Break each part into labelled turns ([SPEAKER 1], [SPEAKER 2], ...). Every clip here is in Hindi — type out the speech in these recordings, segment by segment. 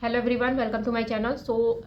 [SPEAKER 1] Hello everyone, welcome to my channel.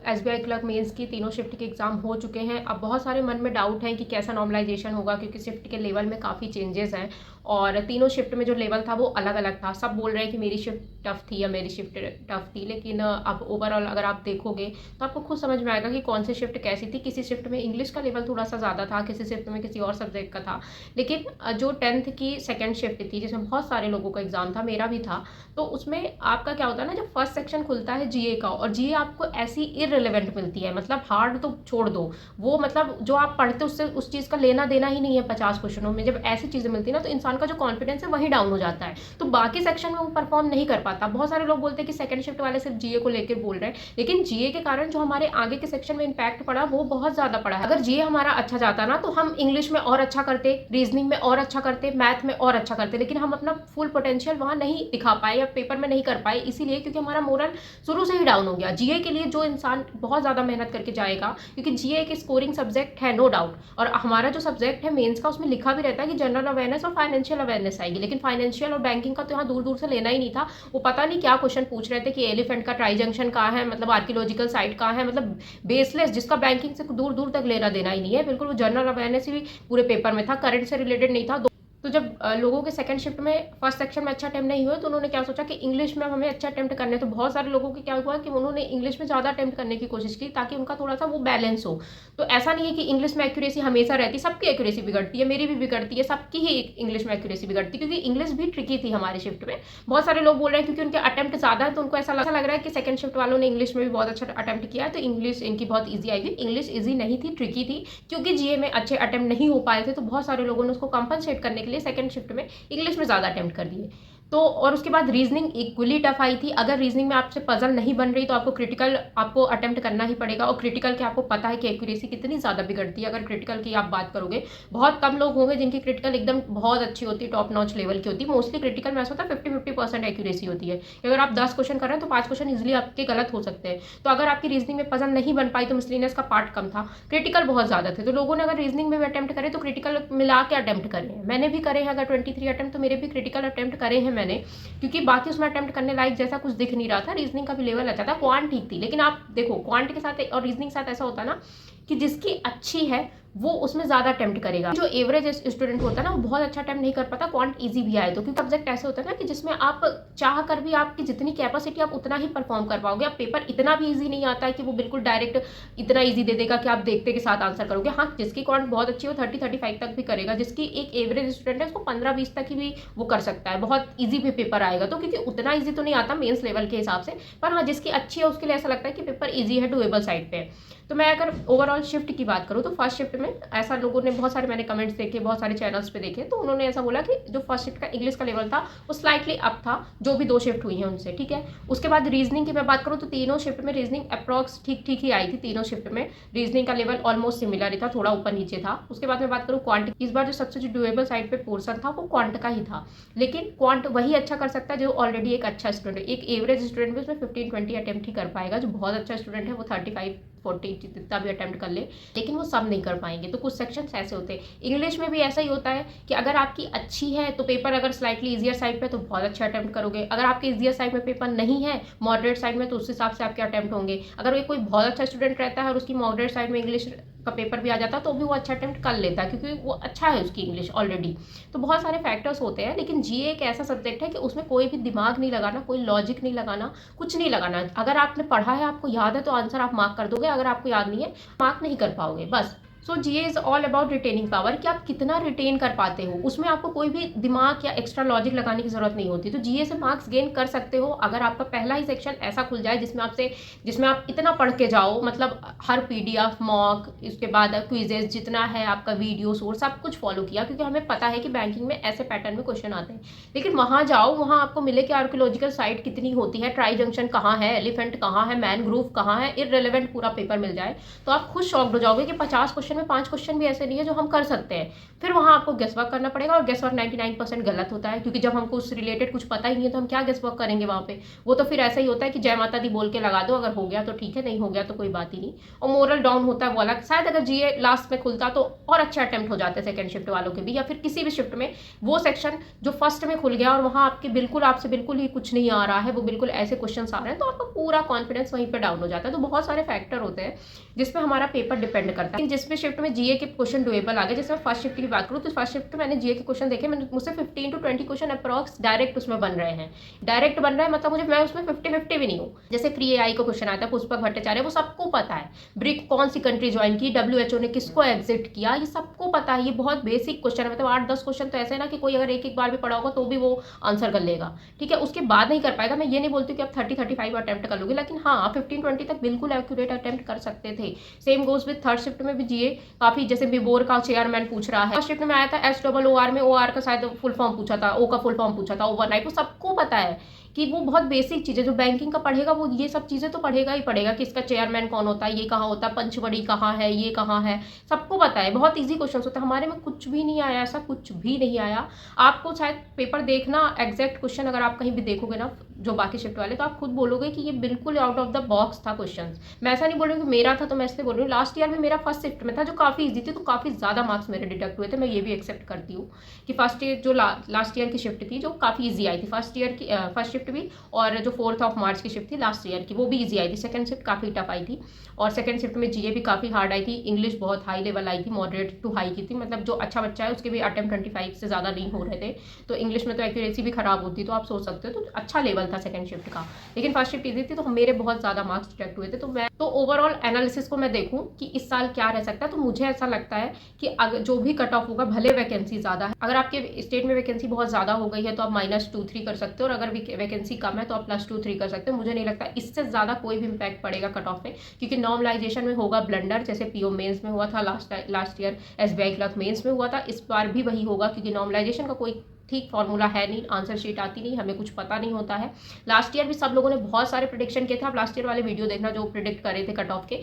[SPEAKER 1] SBI clerk mains की तीनों शिफ्ट के एग्जाम हो चुके हैं। अब बहुत सारे मन में डाउट है कि कैसा नॉर्मलाइजेशन होगा, क्योंकि शिफ्ट के लेवल में काफ़ी चेंजेस हैं और तीनों शिफ्ट में जो लेवल था वो अलग अलग था। सब बोल रहे हैं कि मेरी शिफ्ट टफ थी या मेरी शिफ्ट टफ थी, लेकिन अब ओवरऑल अगर आप देखोगे तो आपको खुद समझ में आएगा कि कौन सी शिफ्ट कैसी थी। किसी शिफ्ट में इंग्लिश का लेवल थोड़ा सा ज़्यादा था, किसी शिफ्ट में किसी और सब्जेक्ट का था। लेकिन जो 10th की सेकेंड शिफ्ट थी जिसमें बहुत सारे लोगों का एग्जाम था, मेरा भी था, तो उसमें आपका क्या होता है ना, जब फर्स्ट सेक्शन खुलता है जीए का, और जीए आपको ऐसी इररिलेवेंट मिलती है, मतलब हार्ड तो छोड़ दो, वो मतलब जो आप पढ़ते उससे उस चीज़ का लेना देना ही नहीं है। 50 क्वेश्चनों में जब ऐसी चीज़ें मिलती है ना, तो इंसान का जो कॉन्फिडेंस है वही डाउन हो जाता है, तो बाकी सेक्शन में वो परफॉर्म नहीं कर पाता। बहुत सारे लोग बोलते हैं कि सेकंड शिफ्ट वाले सिर्फ जीए को लेकर बोल रहे हैं, लेकिन जीए के कारण जो हमारे आगे के सेक्शन में इम्पैक्ट पड़ा वो बहुत ज़्यादा पड़ा है। अगर जीए हमारा अच्छा जाता ना, तो हम इंग्लिश में और अच्छा करते, रीजनिंग में और अच्छा करते, मैथ में और अच्छा करते, लेकिन हम अपना फुल पोटेंशियल वहाँ नहीं दिखा पाए या पेपर में नहीं कर पाए, इसीलिए क्योंकि हमारा मोरल शुरू से ही डाउन हो गया। जीए के लिए जो इंसान बहुत ज़्यादा मेहनत करके जाएगा, क्योंकि जीए एक स्कोरिंग सब्जेक्ट है, नो डाउट, और हमारा जो सब्जेक्ट है मेंस का, उसमें लिखा भी रहता है कि जनरल अवेयरनेस और फाइनेंशियल अवेयरनेस आएगी, लेकिन फाइनेंशियल और बैंकिंग का तो यहाँ दूर दूर से लेना ही नहीं था। वो पता नहीं क्या क्वेश्चन पूछ रहे थे कि एलिफेंट का ट्राई जंक्शन कहाँ है, मतलब आर्कियोलॉजिकल साइट कहाँ है, मतलब बेसलेस, जिसका बैंकिंग से दूर दूर तक लेना देना ही नहीं है बिल्कुल। वो जनरल अवेयरनेस ही पूरे पेपर में था, करंट से रिलेटेड नहीं था। तो जब लोगों के सेकंड शिफ्ट में फर्स्ट सेक्शन में अच्छा अटेम्प्ट नहीं हुए, तो उन्होंने क्या सोचा कि इंग्लिश में हमें अच्छा अटेम्प्ट करने, तो बहुत सारे लोगों के क्या हुआ कि उन्होंने इंग्लिश में ज़्यादा अटेम्प्ट करने की कोशिश की, ताकि उनका थोड़ा सा वो बैलेंस हो। तो ऐसा नहीं है कि इंग्लिश में एक्यूरेसी हमेशा रहती, सबकी एक्यूरेसी बिगड़ती है, मेरी भी बिगड़ती है, सबकी ही इंग्लिश में एक्यूरेसी बिगड़ती है, क्योंकि इंग्लिश भी ट्रिकी थी हमारी शिफ्ट में। बहुत सारे लोग बोल रहे हैं क्योंकि उनके अटेम्प्ट ज़्यादा है, तो उनको ऐसा लग रहा है कि सेकंड शिफ्ट वालों ने इंग्लिश में भी बहुत अच्छा अटेम्प्ट किया है, तो इंग्लिश इनकी बहुत ईजी आएगी। इंग्लिश ईजी नहीं थी, ट्रिकी थी, क्योंकि जीए में अच्छे अटेम्प्ट नहीं हो पाए थे, तो बहुत सारे लोगों ने उसको कंपनसेट करने के लिए सेकंड शिफ्ट में इंग्लिश में ज़्यादा अटेम्प्ट कर दिए। तो और उसके बाद रीजनिंग इक्वली टफ आई थी। अगर रीजनिंग में आपसे पजल नहीं बन रही, तो आपको क्रिटिकल आपको अटेम्प्ट करना ही पड़ेगा, और क्रिटिकल के आपको पता है कि एक्यूरेसी कितनी ज़्यादा बिगड़ती है। अगर क्रिटिकल की आप बात करोगे, बहुत कम लोग होंगे जिनकी क्रिटिकल एकदम बहुत अच्छी होती है, टॉप नॉच लेवल की होती है। मोस्टली क्रिटिकल में ऐसा होता है 50-50% एक्यूरेसी होती है। अगर आप 10 क्वेश्चन कर रहे हैं तो 5 क्वेश्चन इजिली आपके गलत हो सकते हैं। तो अगर आपकी रीजनिंग में पजल नहीं बन पाई, तो मिसलिनियस का पार्ट कम था, क्रिटिकल बहुत ज़्यादा थे, तो लोगों ने अगर रीजनिंग में भी अटेम्प्ट करे तो क्रिटिकल मिला के अटेम्प्ट करे हैं। मैंने भी करे हैं, अगर 23 अटेम्प्ट, तो मेरे भी क्रिटिकल अटेम्प्ट करे हैं मैंने, क्योंकि बाकी उसमें अटेम्प्ट करने लायक जैसा कुछ दिख नहीं रहा था। रीजनिंग का भी लेवल अच्छा था, क्वांट ठीक थी, लेकिन आप देखो क्वांट के साथ और रीजनिंग के साथ ऐसा होता है ना कि जिसकी अच्छी है वो उसमें ज़्यादा अटेम्प्ट करेगा। जो एवरेज स्टूडेंट होता है ना, वो बहुत अच्छा अटेम्प्ट नहीं कर पाता, क्वांट इजी भी आए तो, क्योंकि सब्जेक्ट ऐसे होता है ना कि जिसमें आप चाह कर भी आपकी जितनी कैपेसिटी आप उतना ही परफॉर्म कर पाओगे। अब पेपर इतना भी इजी नहीं आता है कि वो बिल्कुल डायरेक्ट इतना इजी दे देगा कि आप देखते के साथ आंसर करोगे। हाँ, जिसकी क्वांट बहुत अच्छी हो 30-35 तक भी करेगा, जिसकी एक एवरेज स्टूडेंट है उसको 15-20 तक ही भी वो कर सकता है, बहुत ईजी भी पेपर आएगा। तो क्योंकि उतना ईजी तो नहीं आता मेन्स लेवल के हिसाब से, पर हाँ जिसकी अच्छी है उसके लिए ऐसा लगता है कि पेपर ईजी है, डुएबल साइड पे। तो मैं अगर ओवरऑल शिफ्ट की बात करूँ, तो फर्स्ट शिफ्ट में ऐसा लोगों ने बहुत सारे मैंने कमेंट्स देखे, बहुत सारे चैनल्स पे देखे, तो उन्होंने ऐसा बोला कि जो फर्स्ट शिफ्ट का इंग्लिश का लेवल था वो स्लाइटली अप था, जो भी 2 शिफ्ट हुई हैं उनसे, ठीक है। उसके बाद रीजनिंग की मैं बात करूँ, तो तीनों शिफ्ट में रीजनिंग अप्रॉक्स ठीक ठीक ही आई थी। तीनों शिफ्ट में रीजनिंग का लेवल ऑलमोस्ट सिमिलर ही था, थोड़ा ऊपर नीचे था। उसके बाद मैं बात करूँ क्वांट, इस बार जो सबसे जो डुएबल साइड पे पोर्सन था वो क्वांट का ही था, लेकिन क्वांट वही अच्छा कर सकता है जो ऑलरेडी एक अच्छा स्टूडेंट है। एक एवरेज स्टूडेंट भी उसमें 15-20 अटेम्प्ट ही कर पाएगा, जो बहुत अच्छा स्टूडेंट है वो 35-40 जितना भी अटेम्प्ट कर ले, लेकिन वो सब नहीं कर पाएंगे। तो कुछ सेक्शंस ऐसे होते हैं। इंग्लिश में भी ऐसा ही होता है कि अगर आपकी अच्छी है तो पेपर अगर स्लाइटली ईजियर साइड पे तो बहुत अच्छा अटेम्प्ट करोगे, अगर आपके ईजियर साइड में पेपर नहीं है, मॉडरेट साइड में, तो उस हिसाब से आपके अटेम्प्ट होंगे। अगर कोई बहुत अच्छा स्टूडेंट रहता है और उसकी मॉडरेट साइड में इंग्लिश का पेपर भी आ जाता है, तो भी वो अच्छा अटेम्प्ट कर लेता है, क्योंकि वो अच्छा है उसकी इंग्लिश ऑलरेडी। तो बहुत सारे फैक्टर्स होते हैं, लेकिन जीए एक ऐसा सब्जेक्ट है कि उसमें कोई भी दिमाग नहीं लगाना, कोई लॉजिक नहीं लगाना, कुछ नहीं लगाना। अगर आपने पढ़ा है, आपको याद है, तो आंसर आप मार्क कर दोगे, अगर आपको याद नहीं है मार्क नहीं कर पाओगे, बस। So GA is all about retaining power, कि आप कितना रिटेन कर पाते हो, उसमें आपको कोई भी दिमाग या एक्स्ट्रा लॉजिक लगाने की जरूरत नहीं होती। तो जीए से मार्क्स गेन कर सकते हो अगर आपका पहला ही सेक्शन ऐसा खुल जाए जिसमें आप इतना पढ़ के जाओ, मतलब हर पीडीएफ, मॉक, इसके बाद क्विजेज, जितना है आपका वीडियो सोर्स, सब कुछ फॉलो किया, क्योंकि हमें पता है कि बैंकिंग में ऐसे पैटर्न में क्वेश्चन आते हैं। लेकिन वहाँ जाओ, वहाँ आपको मिले कि आर्कियोलॉजिकल साइट कितनी होती है, ट्राई जंक्शन कहाँ है, एलिफेंट कहाँ है, मैनग्रोव कहाँ है, इररिलेवेंट पूरा पेपर मिल जाए, तो आप खुद शॉक्ड हो जाओगे कि 50 क्वेश्चन में 5 क्वेश्चन भी ऐसे नहीं है जो हम कर सकते हैं। फिर वहाँ आपको गेस वर्क करना पड़ेगा, और गेस वर्क 99% गलत होता है, क्योंकि जब हमको उस रिलेटेड कुछ पता ही नहीं है तो हम क्या गेस वर्क करेंगे वहाँ पे। वो तो फिर ऐसा ही होता है कि जय माता दी बोल के लगा दो, अगर हो गया तो ठीक है, नहीं हो गया तो कोई बात ही नहीं। और मोरल डाउन होता है वो अलग। शायद अगर जीए लास्ट में खुलता तो और अच्छा अटेम्प्ट हो जाते सेकंड शिफ्ट वालों के भी, या फिर किसी भी शिफ्ट में वो सेक्शन जो फर्स्ट में खुल गया और वहाँ आपके बिल्कुल आपसे बिल्कुल ही कुछ नहीं आ रहा है, वो बिल्कुल ऐसे क्वेश्चन आ रहे हैं, तो आपका पूरा कॉन्फिडेंस वहीं पर डाउन हो जाता है। तो बहुत सारे फैक्टर होते हैं जिसमें हमारा पेपर डिपेंड करता है। जिसमें शिफ्ट में जीए के क्वेश्चन डुएबल आ गए, जैसे मैं फर्स्ट शिफ्ट की बात करूँ तो फर्स्ट शिफ्ट में मैंने जीए के क्वेश्चन देखे, मैंने मुझसे 15 to 20 क्वेश्चन अप्रॉक्स डायरेक्ट उसमें बन रहे हैं। डायरेक्ट बन रहा है मतलब मैं उसमें 50-50 भी नहीं हूँ। जैसे फ्री एआई का क्वेश्चन आता है, पुष्पक भट्टाचार्य, वो सबको पता है। ब्रिक कौन सी कंट्री ज्वाइन की, WHO ने किसको एग्जिट किया, ये सबको पता है। ये बहुत बेसिक क्वेश्चन है, मतलब 8-10 क्वेश्चन तो ऐसे है ना कि कोई अगर एक बार भी पढ़ा होगा तो भी वो आंसर कर लेगा, ठीक है। उसके बाद नहीं कर पाएगा। मैं ये नहीं बोलती कि आप 30-35 अटेम्प्ट कर लोगे, लेकिन हाँ 15-20 तक बिल्कुल एक्यूरेट अटेम्प्ट कर सकते थे। Same goes with third shift में भी जीए काफी, जैसे बिबोर का चेयरमैन पूछ रहा है। फर्स्ट शिफ्ट में आया था SOOR में, OR का शायद फुल फॉर्म पूछा था, O का फुल फॉर्म पूछा था, ओवरनाइट। वो सबको पता है कि वो बहुत बेसिक चीज़ है। जो बैंकिंग का पढ़ेगा वो ये सब चीज़ें तो पढ़ेगा ही पढ़ेगा, कि इसका चेयरमैन कौन होता है, ये कहाँ होता है, पंचवड़ी कहाँ है, ये कहाँ है, सबको पता है। बहुत ईजी क्वेश्चन होता है। हमारे में कुछ भी नहीं आया, ऐसा कुछ भी नहीं आया। आपको शायद पेपर देखना, एग्जैक्ट क्वेश्चन अगर आप कहीं भी देखोगे ना जो बाकी शिफ्ट वाले, तो आप खुद बोलोगे कि ये बिल्कुल आउट ऑफ द बॉक्स था क्वेश्चन। मैं ऐसा नहीं बोल रही हूँ कि मेरा था तो मैं इसलिए बोल रही हूँ। लास्ट ईयर भी मेरा फर्स्ट शिफ्ट में था जो काफ़ी ईजी थी, तो काफ़ी ज़्यादा मार्क्स मेरे डिडक्ट हुए थे। मैं ये भी एक्सेप्ट करती हूँ कि फर्स्ट ईयर जो लास्ट ईयर की शिफ्ट थी जो काफ़ी ईजी आई थी, फर्स्ट शिफ्ट भी, और जो 4 मार्च की शिफ्ट थी लास्ट ईयर की वो भी ईजी आई थी। सेकंड शिफ्ट काफ़ी टफ आई थी, और सेकंड शिफ्ट में जीए भी काफ़ी हार्ड आई थी। इंग्लिश बहुत हाई लेवल आई थी, मॉडरेट टू हाई की थी, मतलब जो अच्छा बच्चा है उसके भी अटेम्प्ट 25 से ज़्यादा नहीं हो रहे थे। तो इंग्लिश में तो एक्यूरेसी भी खराब होती, तो आप सोच सकते हो, तो अच्छा लेवल था सेकंड शिफ्ट का। लेकिन फर्स्ट शिफ्ट ईजी थी, तो मेरे बहुत ज़्यादा मार्क्स डिडक्ट हुए थे। तो ओवरऑल एनालिसिस को मैं देखूँ कि इस साल क्या रह सकता है, तो मुझे ऐसा लगता है कि अगर जो भी कट ऑफ होगा, भले वैकेंसी ज़्यादा है, अगर आपके स्टेट में वैकेंसी बहुत ज़्यादा हो गई है तो आप -2-3 कर सकते हो, और अगर वैकेंसी कम है तो आप +2-3 कर सकते हो। मुझे नहीं लगता इससे ज़्यादा कोई भी इम्पैक्ट पड़ेगा कट ऑफ में, क्योंकि नॉर्मलाइजेशन में होगा ब्लंडर, जैसे पीओ मेंस में हुआ था last year, SBI clerk mains में हुआ था, इस बार भी वही होगा, क्योंकि नॉर्मलाइजेशन का कोई ठीक फॉर्मूला है नहीं, आंसर शीट आती नहीं, हमें कुछ पता नहीं होता है। लास्ट ईयर भी सब लोगों ने बहुत सारे प्रेडिक्शन किए थे, आप लास्ट ईयर वाले वीडियो देखना जो प्रेडिक्ट कर रहे थे कट ऑफ के,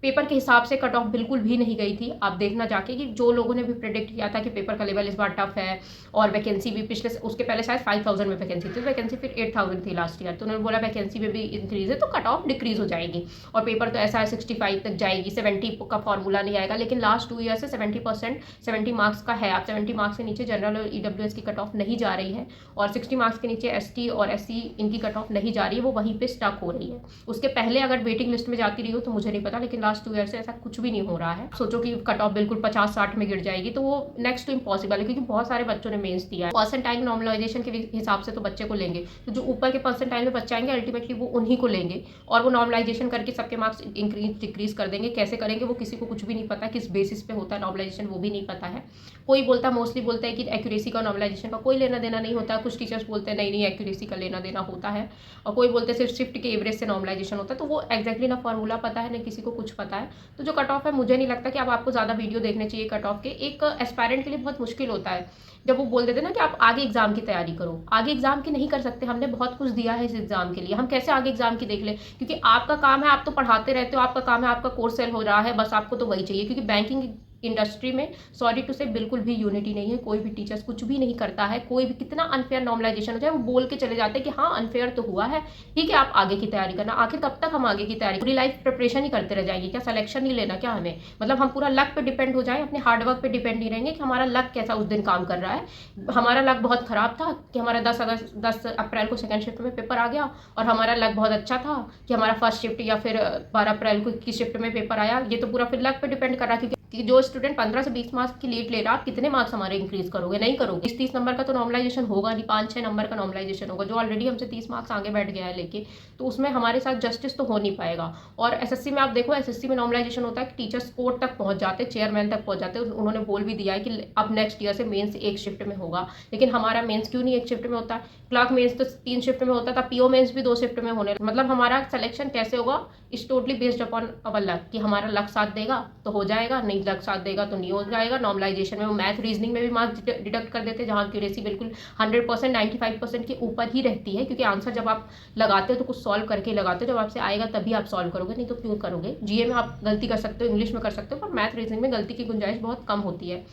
[SPEAKER 1] पेपर के हिसाब से कट ऑफ बिल्कुल भी नहीं गई थी। आप देखना जाके कि जो लोगों ने भी प्रेडिक्ट किया था कि पेपर का लेवल इस बार टफ है, और वैकेंसी भी पिछले उसके पहले शायद 5000 में वैकेंसी थी, वैकेंसी फिर 8000 थी लास्ट ईयर, तो उन्होंने बोला वैकेंसी में भी इंक्रीज है तो कट ऑफ डिक्रीज हो जाएगी, और पेपर तो ऐसा है 65 तक जाएगी, 70 का फॉर्मूला नहीं आएगा। लेकिन लास्ट 2 ईयर से 70 मार्क्स का है, आप 70 मार्क्स के नीचे जनरल और EWS की कट ऑफ नहीं जा रही है, और 60 मार्क्स के नीचे ST और SC इनकी कट ऑफ नहीं जा रही है, वो वहीं पर स्टक हो रही है। उसके पहले अगर वेटिंग लिस्ट में जाती रही हो तो मुझे नहीं पता, लेकिन लास्ट 2 ईयर से ऐसा कुछ भी नहीं हो रहा है। सोचो कि कट ऑफ बिल्कुल 50-60 में गिर जाएगी, तो वो नेक्स्ट टू इम्पॉसिबल है, क्योंकि बहुत सारे बच्चों ने मेंस दिया है। परसेंटाइल नॉर्मलाइजेशन के हिसाब से तो बच्चे को लेंगे, तो जो ऊपर के परसेंटाइल में बच्चे आएंगे अल्टीमेटली वो उन्हीं को लेंगे, और वो नॉर्मलाइजेशन करके सबके मार्क्स इंक्रीज डिक्रीज कर देंगे। कैसे करेंगे वो किसी को कुछ भी नहीं पता, किस बेसिस पे होता है नॉर्मलाइजेशन वो भी नहीं पता है। कोई मोस्टली बोलता है कि एक्यूरेसी का नॉर्मलाइजेशन का कोई लेना देना नहीं होता है, कुछ टीचर्स बोलते हैं नहीं एक्यूरेसी का लेना देना होता है, और कोई बोलते हैं सिर्फ शिफ्ट के एवरेज से नॉर्मलाइजेशन होता है। तो वो एक्जैक्टली ना फॉर्मूला पता है ना किसी को कुछ पता है। तो जो कट ऑफ है, मुझे नहीं लगता कि अब आपको ज़्यादा वीडियो देखने चाहिए कट ऑफ के। एक एस्पायरेंट के लिए बहुत मुश्किल होता है जब वो बोल देते हैं ना कि आप आगे एग्जाम की तैयारी करो। आगे एग्जाम की नहीं कर सकते, हमने बहुत कुछ दिया है इस एग्जाम के लिए, हम कैसे आगे एग्जाम की देख लें, क्योंकि आपका काम है, आप तो पढ़ाते रहते हो, आपका काम है, आपका कोर्स सेल हो रहा है, बस आपको तो वही चाहिए। क्योंकि बैंकिंग इंडस्ट्री में सॉरी टू से बिल्कुल भी यूनिटी नहीं है, कोई भी टीचर्स कुछ भी नहीं करता है, कोई भी कितना अनफेयर नॉर्मलाइजेशन हो जाए वो बोल के चले जाते हैं कि हाँ अनफेयर तो हुआ है, ठीक है आप आगे की तैयारी करना। आखिर कब तक हम आगे की तैयारी, पूरी लाइफ प्रिपरेशन ही करते रह जाएंगे क्या, सिलेक्शन नहीं लेना क्या हमें, मतलब हम पूरा लक पे डिपेंड हो जाए, अपने हार्डवर्क पे डिपेंड नहीं रहेंगे कि हमारा लक कैसा उस दिन काम कर रहा है। हमारा लक बहुत खराब था कि हमारा 10 अप्रैल को सेकंड शिफ्ट में पेपर आ गया, और हमारा लक बहुत अच्छा था कि हमारा फर्स्ट शिफ्ट या फिर 12 अप्रैल को की शिफ्ट में पेपर आया। ये तो पूरा फिर लक पे डिपेंड कर रहा है, कि जो स्टूडेंट 15 से 20 मार्क्स की लीड ले रहा है, आप कितने मार्क्स हमारे इंक्रीज करोगे, नहीं करोगे। 30 नंबर का तो नॉर्मलाइजेशन होगा नहीं, 5-6 नंबर का नॉर्मलाइजेशन होगा, जो ऑलरेडी हमसे 30 मार्क्स आगे बैठ गया है लेके, तो उसमें हमारे साथ जस्टिस तो हो नहीं पाएगा। और SSC में आप देखो, SSC में नॉर्मलाइजेशन होता है कि टीचर्स कोर्ट तक पहुंच जाते, चेयरमैन तक पहुंच जाते। उन्होंने बोल भी दिया है कि अब नेक्स्ट ईयर से मेन्स एक शिफ्ट में होगा, लेकिन हमारा मेन्स क्यों नहीं एक शिफ्ट में होता है। क्लर्क मेन्स तो 3 शिफ्ट में होता था, PO मेन्स भी 2 शिफ्ट में होने, मतलब हमारा सिलेक्शन कैसे होगा is totally based upon our luck, कि हमारा लक साथ देगा तो हो जाएगा, नहीं नहीं लग साथ देगा तो नहीं हो जाएगा। नॉर्मलाइजेशन में वो मैथ रीजनिंग में भी मार्क्स डिडक्ट कर देते हैं, जहाँ एक्यूरेसी बिल्कुल 100% 95% के ऊपर ही रहती है, क्योंकि आंसर जब आप लगाते हो तो कुछ सॉल्व करके लगाते हो, जब आपसे आएगा तभी आप सॉल्व करोगे, नहीं तो क्यों करोगे। जीए में आप गलती कर सकते हो, इंग्लिश में कर सकते हो, पर मैथ रीजनिंग में गलती की गुंजाइश बहुत कम होती है।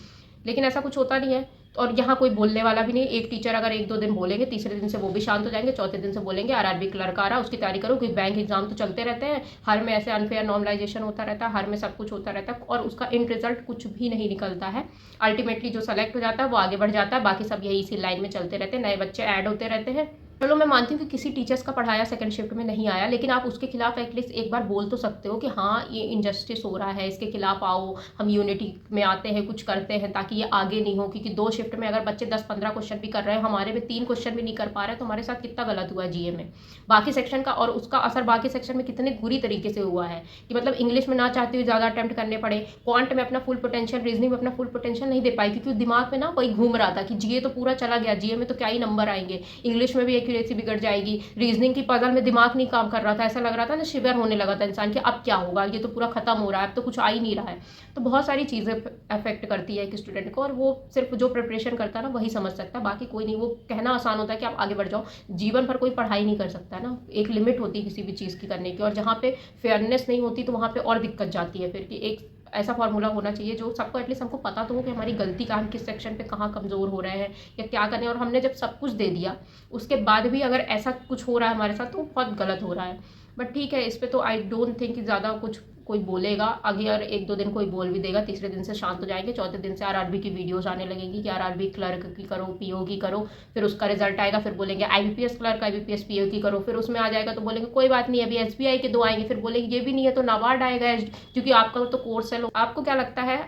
[SPEAKER 1] लेकिन ऐसा कुछ होता नहीं है, और यहाँ कोई बोलने वाला भी नहीं। एक टीचर अगर 1-2 दिन बोलेंगे, तीसरे दिन से वो भी शांत हो जाएंगे, चौथे दिन से बोलेंगे आरआरबी क्लर्क आ रहा है उसकी तैयारी करो, क्योंकि बैंक एग्जाम तो चलते रहते हैं, हर में ऐसे अनफेयर नॉर्मलाइजेशन होता रहता है, हर में सब कुछ होता रहता है, और उसका एंड रिजल्ट कुछ भी नहीं निकलता है। अल्टीमेटली जो सेलेक्ट हो जाता है वो आगे बढ़ जाता है, बाकी सब यही इसी लाइन में चलते रहते हैं, नए बच्चे ऐड होते रहते हैं। चलो मैं मानती हूँ कि किसी टीचर्स का पढ़ाया सेकंड शिफ्ट में नहीं आया, लेकिन आप उसके खिलाफ एटलीस्ट एक बार बोल तो सकते हो कि हाँ ये इनजस्टिस हो रहा है, इसके खिलाफ आओ, हम यूनिटी में आते हैं, कुछ करते हैं ताकि ये आगे नहीं हो। क्योंकि 2 शिफ्ट में अगर बच्चे 10-15 क्वेश्चन भी कर रहे हैं, हमारे में 3 क्वेश्चन भी नहीं कर पा रहे हैं, तो हमारे साथ कितना गलत हुआ है जीए में बाकी सेक्शन का, और उसका असर बाकी सेक्शन में कितने बुरी तरीके से हुआ है कि मतलब इंग्लिश में ना चाहते हुए ज़्यादा अटेम्प्ट करने पड़े, क्वांट में अपना फुल पोटेंशियल, रीजनिंग में अपना फुल पोटेंशियल नहीं दे पाई, क्योंकि दिमाग में ना वही घूम रहा था कि जीए तो पूरा चला गया, जीए में तो क्या ही नंबर आएंगे, इंग्लिश में भी एक्यूरेसी बिगड़ जाएगी, रीजनिंग की पजल में दिमाग नहीं काम कर रहा था, ऐसा लग रहा था ना शिविर होने लगा था इंसान कि अब क्या होगा, ये तो पूरा खत्म हो रहा है, अब तो कुछ आ ही नहीं रहा है। तो बहुत सारी चीज़ें अफेक्ट करती है एक स्टूडेंट को, और वो सिर्फ जो प्रिपरेशन करता है ना वही समझ सकता है, बाकी कोई नहीं। वो कहना आसान होता है कि आप आगे बढ़ जाओ, जीवन भर कोई पढ़ाई नहीं कर सकता है ना, एक लिमिट होती है किसी भी चीज़ की करने की, और जहाँ पे फेयरनेस नहीं होती तो वहाँ पे और दिक्कत जाती है फिर, कि एक ऐसा फार्मूला होना चाहिए जो सबको एटलीस्ट हमको पता तो हो कि हमारी गलती का, हम किस सेक्शन पे कहाँ कमज़ोर हो रहे हैं या क्या करने। और हमने जब सब कुछ दे दिया उसके बाद भी अगर ऐसा कुछ हो रहा है हमारे साथ तो बहुत गलत हो रहा है। बट ठीक है, इस पे तो आई डोंट थिंक कि ज़्यादा कुछ कोई बोलेगा। अगर 1-2 दिन कोई बोल भी देगा, तीसरे दिन से शांत हो जाएंगे, चौथे दिन से आरआरबी की वीडियोस आने लगेंगी कि आरआरबी क्लर्क की करो, पीओ की करो, फिर उसका रिजल्ट आएगा, फिर बोलेंगे आईबीपीएस क्लर्क, आईबीपीएस पीओ की करो, फिर उसमें आ जाएगा तो बोलेंगे कोई बात नहीं, अभी एसबीआई के 2 आएंगे, फिर बोलेंगे ये भी नहीं है तो नाबार्ड आएगा, क्योंकि आपका तो कोर्स है। आपको क्या लगता है?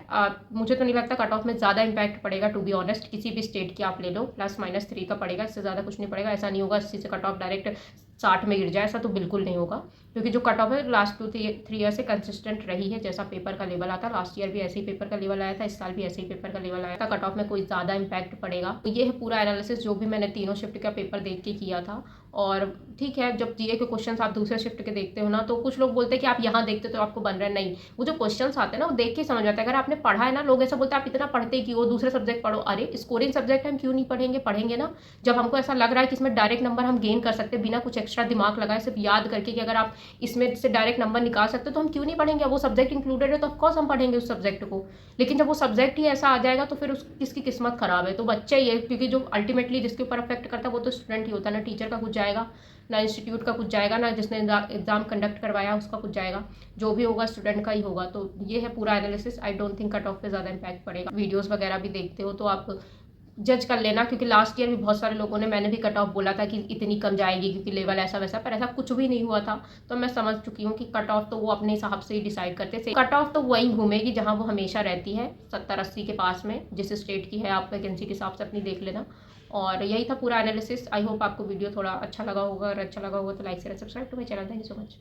[SPEAKER 1] मुझे तो नहीं लगता कट ऑफ में ज़्यादा इंपैक्ट पड़ेगा, टू बी ऑनेस्ट। किसी भी स्टेट की आप ले लो, +-3 का पड़ेगा, इससे ज़्यादा कुछ नहीं पड़ेगा। ऐसा नहीं होगा 80 से कट ऑफ डायरेक्ट 60 में गिर जाए, ऐसा तो बिल्कुल नहीं होगा, क्योंकि जो कट ऑफ है लास्ट 2-3 ईयर से कंसिस्टेंट रही है। जैसा पेपर का लेवल आता है, लास्ट ईयर भी ऐसे ही पेपर का लेवल आया था, इस साल भी ऐसे ही पेपर का लेवल आया था, कट ऑफ में कोई ज़्यादा इंपैक्ट पड़ेगा। तो ये है पूरा एनालिसिस जो भी मैंने तीनों शिफ्ट का पेपर देख के किया था। और ठीक है, जब जीए के क्वेश्चंस आप दूसरे शिफ्ट के देखते हो ना, तो कुछ लोग बोलते हैं कि आप यहाँ देखते तो आपको बन रहा है, नहीं, वो जो क्वेश्चंस आते हैं ना वो देख के समझ आता है। अगर आपने पढ़ा है ना, लोग ऐसा बोलते हैं आप इतना पढ़ते क्यों हो, दूसरे सब्जेक्ट पढ़ो। अरे स्कोरिंग सब्जेक्ट हम क्यों नहीं पढ़ेंगे, पढ़ेंगे ना। जब हमको ऐसा लग रहा है कि इसमें डायरेक्ट नंबर हम गेन कर सकते हैं बिना कुछ एक्स्ट्रा दिमाग लगाए, सिर्फ याद करके कि अगर आप इसमें से डायरेक्ट नंबर निकाल सकते हो, तो हम क्यों नहीं पढ़ेंगे। वो सब्जेक्ट इंक्लूडेड है तो ऑफकोर्स हम पढ़ेंगे उस सब्जेक्ट को। लेकिन जब वो सब्जेक्ट ही ऐसा आ जाएगा तो फिर किसकी किस्मत खराब है। तो बच्चे ही है, क्योंकि जो अल्टीमेटली जिसके ऊपर अफेक्ट करता है वो तो स्टूडेंट ही होता है ना। टीचर का कुछ जाएगा ना, इंस्टीट्यूट का कुछ जाएगा ना, जिसने एग्जाम कंडक्ट करवाया उसका कुछ जाएगा, जो भी होगा स्टूडेंट का ही होगा। तो ये है पूरा analysis. I don't think cut off पे ज़्यादा इंपैक्ट पड़ेगा। वीडियोस वगैरह भी देखते हो तो आप जज कर लेना, क्योंकि लास्ट ईयर भी बहुत सारे लोगों ने, मैंने भी कट ऑफ बोला था कि इतनी कम जाएगी क्योंकि लेवल ऐसा वैसा, पर ऐसा कुछ भी नहीं हुआ था। तो मैं समझ चुकी हूँ कि कट ऑफ तो वो अपने हिसाब से ही डिसाइड करते थे। कट ऑफ तो वही घूमेगी जहाँ वो हमेशा रहती है, 70-80 के पास में, जिस स्टेट की है आप वैकेंसी के हिसाब से अपनी देख लेना। और यही था पूरा एनालिसिस। आई होप आपको वीडियो थोड़ा अच्छा लगा होगा, अगर अच्छा लगा होगा तो like share subscribe to my channel. Thank you so much.